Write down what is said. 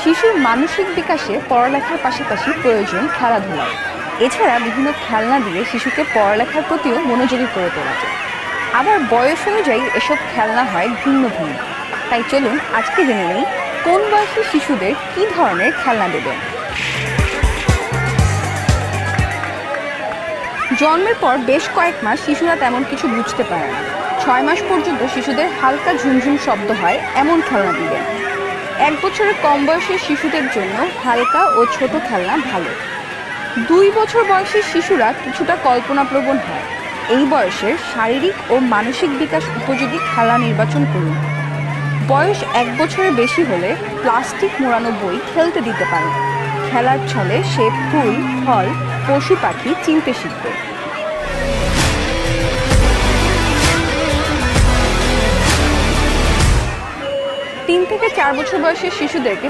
শিশুর মানসিক বিকাশে পড়ালেখার পাশাপাশি প্রয়োজন খেলাধুলা। এছাড়া বিভিন্ন খেলনা দিয়ে শিশুকে পড়ালেখার প্রতিও মনোযোগী করে তোলা যায়। আবার বয়স অনুযায়ী এসব খেলনা হয় ভিন্ন ভিন্ন। তাই চলুন আজকে জেনে নেই কোন বয়সী শিশুদের কী ধরনের খেলনা দেবেন। জন্মের পর বেশ কয়েক মাস শিশুরা তেমন কিছু বুঝতে পারে না। 6 মাস পর্যন্ত শিশুদের হালকা ঝুনঝুন শব্দ হয় এমন খেলনা দিবেন। 1 বছরের কম বয়সী শিশুদের জন্য হালকা ও ছোট খেলনা ভালো। 2 বছর বয়সী শিশুরা কিছুটা কল্পনাপ্রবণ হয়। এই বয়সের শারীরিক ও মানসিক বিকাশ উপযোগী খেলা নির্বাচন করুন। বয়স 1 বছরের বেশি হলে প্লাস্টিক মোড়ানো বই খেলতে দিতে পারেন। খেলার ছলে সে ফুল, ফল, পশু পাখি চিনতে শিখবে। 3 থেকে 4 বছর বয়সী শিশুদেরকে